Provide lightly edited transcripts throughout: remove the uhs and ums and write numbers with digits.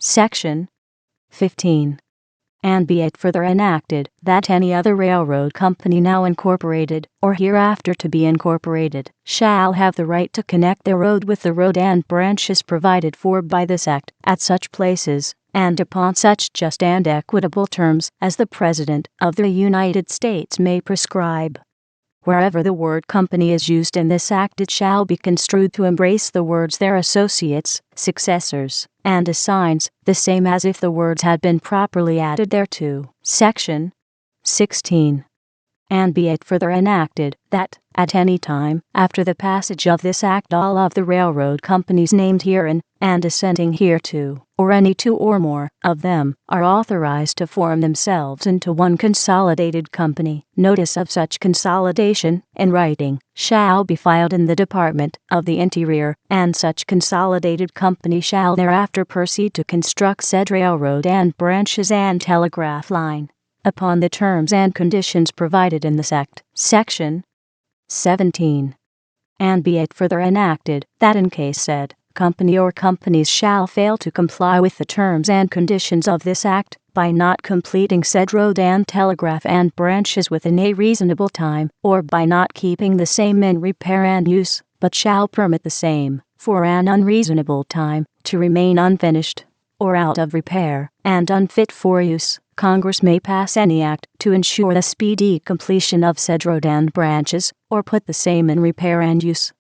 Section 15. And be it further enacted that any other railroad company now incorporated, or hereafter to be incorporated, shall have the right to connect their road with the road and branches provided for by this act, at such places, and upon such just and equitable terms as the President of the United States may prescribe. Wherever the word company is used in this act, it shall be construed to embrace the words their associates, successors, and assigns, the same as if the words had been properly added thereto. Section 16. And be it further enacted that, at any time after the passage of this act, all of the railroad companies named herein, and assenting hereto, or any two or more of them, are authorized to form themselves into one consolidated company. Notice of such consolidation, in writing, shall be filed in the Department of the Interior, and such consolidated company shall thereafter proceed to construct said railroad and branches and telegraph line, upon the terms and conditions provided in this act. Section 17. And be it further enacted that in case said company or companies shall fail to comply with the terms and conditions of this act, by not completing said road and telegraph and branches within a reasonable time, or by not keeping the same in repair and use, but shall permit the same, for an unreasonable time, to remain unfinished, or out of repair, and unfit for use, Congress may pass any act to ensure the speedy completion of said road and branches, or put the same in repair and use,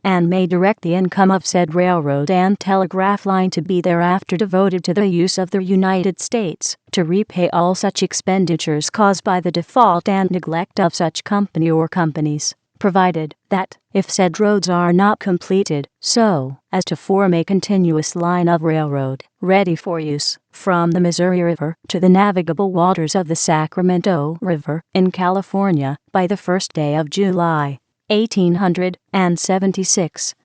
and may direct the income of said railroad and telegraph line to be thereafter devoted to the use of the United States, to repay all such expenditures caused by the default and neglect of such company or companies, provided that, if said roads are not completed so as to form a continuous line of railroad, ready for use, from the Missouri River to the navigable waters of the Sacramento River, in California, by the first day of July, 1876,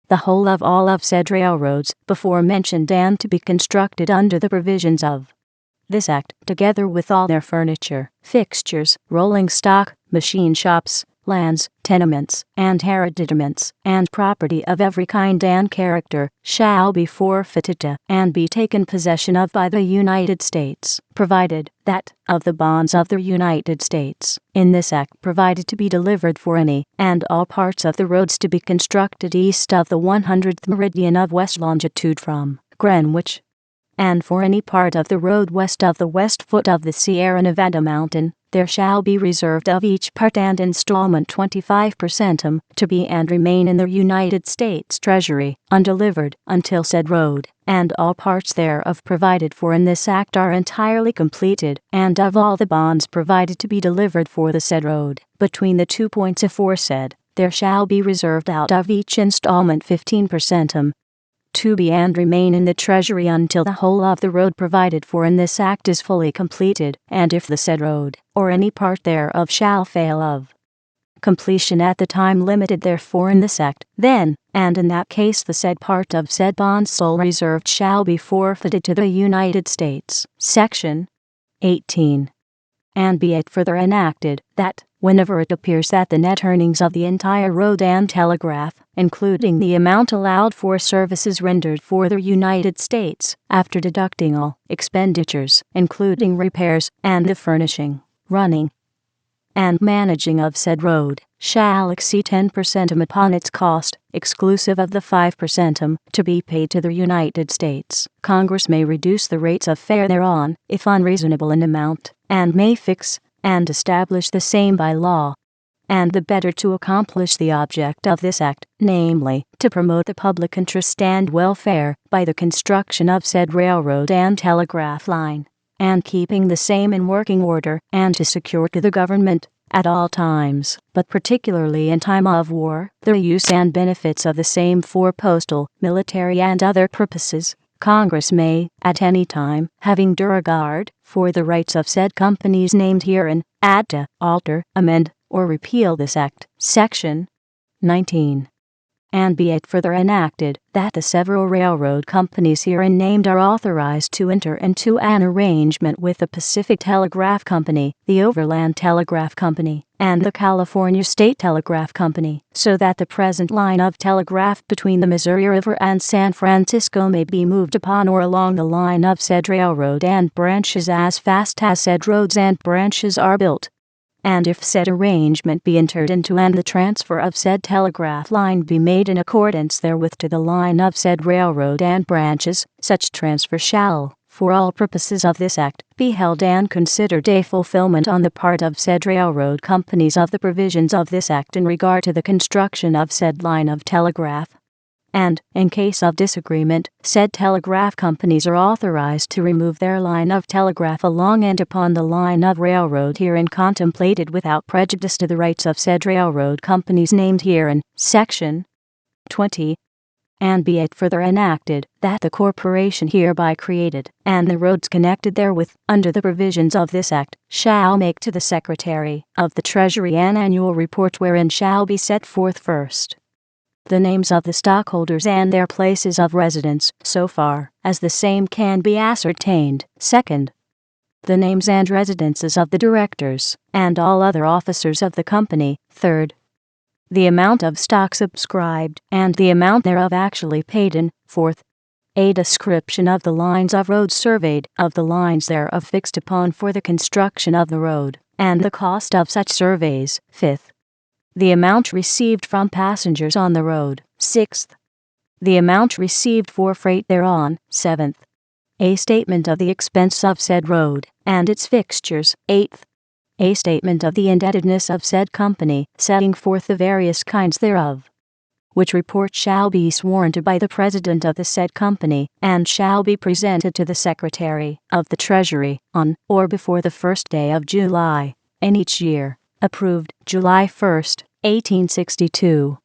the whole of all of said railroads before mentioned and to be constructed under the provisions of this act, together with all their furniture, fixtures, rolling stock, machine shops, lands, tenements, and hereditaments, and property of every kind and character, shall be forfeited to and be taken possession of by the United States, provided that, of the bonds of the United States, in this act provided to be delivered for any and all parts of the roads to be constructed east of the 100th meridian of west longitude from Greenwich, and for any part of the road west of the west foot of the Sierra Nevada mountain, there shall be reserved of each part and installment 25 per centum, to be and remain in the United States Treasury, undelivered, until said road, and all parts thereof provided for in this act are entirely completed, and of all the bonds provided to be delivered for the said road, between the 2 points aforesaid, there shall be reserved out of each installment 15 per centum, to be and remain in the Treasury until the whole of the road provided for in this act is fully completed, and if the said road, or any part thereof, shall fail of completion at the time limited therefor in this act, then, and in that case, the said part of said bonds sole reserved shall be forfeited to the United States. Section 18. And be it further enacted that, whenever it appears that the net earnings of the entire road and telegraph, including the amount allowed for services rendered for the United States, after deducting all expenditures, including repairs, and the furnishing, running, and managing of said road, shall exceed 10 per centum upon its cost, exclusive of the 5 per centum to be paid to the United States, Congress may reduce the rates of fare thereon, if unreasonable in amount, and may fix and establish the same by law, and the better to accomplish the object of this act, namely, to promote the public interest and welfare by the construction of said railroad and telegraph line, and keeping the same in working order, and to secure to the government, at all times, but particularly in time of war, the use and benefits of the same for postal, military, and other purposes. Congress may, at any time, having due regard for the rights of said companies named herein, add to, alter, amend, or repeal this act. Section 19. And be it further enacted, that the several railroad companies herein named are authorized to enter into an arrangement with the Pacific Telegraph Company, the Overland Telegraph Company, and the California State Telegraph Company, so that the present line of telegraph between the Missouri River and San Francisco may be moved upon or along the line of said railroad and branches as fast as said roads and branches are built. And if said arrangement be entered into and the transfer of said telegraph line be made in accordance therewith to the line of said railroad and branches, such transfer shall, for all purposes of this act, be held and considered a fulfillment on the part of said railroad companies of the provisions of this act in regard to the construction of said line of telegraph. And, in case of disagreement, said telegraph companies are authorized to remove their line of telegraph along and upon the line of railroad herein contemplated without prejudice to the rights of said railroad companies named herein, Section 20. And be it further enacted, that the corporation hereby created, and the roads connected therewith, under the provisions of this act, shall make to the Secretary of the Treasury an annual report wherein shall be set forth first, the names of the stockholders and their places of residence, so far as the same can be ascertained. Second, the names and residences of the directors and all other officers of the company. Third, the amount of stock subscribed and the amount thereof actually paid in. Fourth, a description of the lines of road surveyed, of the lines thereof fixed upon for the construction of the road, and the cost of such surveys. Fifth, the amount received from passengers on the road. Sixth, the amount received for freight thereon. Seventh, a statement of the expense of said road and its fixtures. Eighth, a statement of the indebtedness of said company, setting forth the various kinds thereof, which report shall be sworn to by the president of the said company, and shall be presented to the Secretary of the Treasury on or before the first day of July in each year. Approved July 1st, 1862.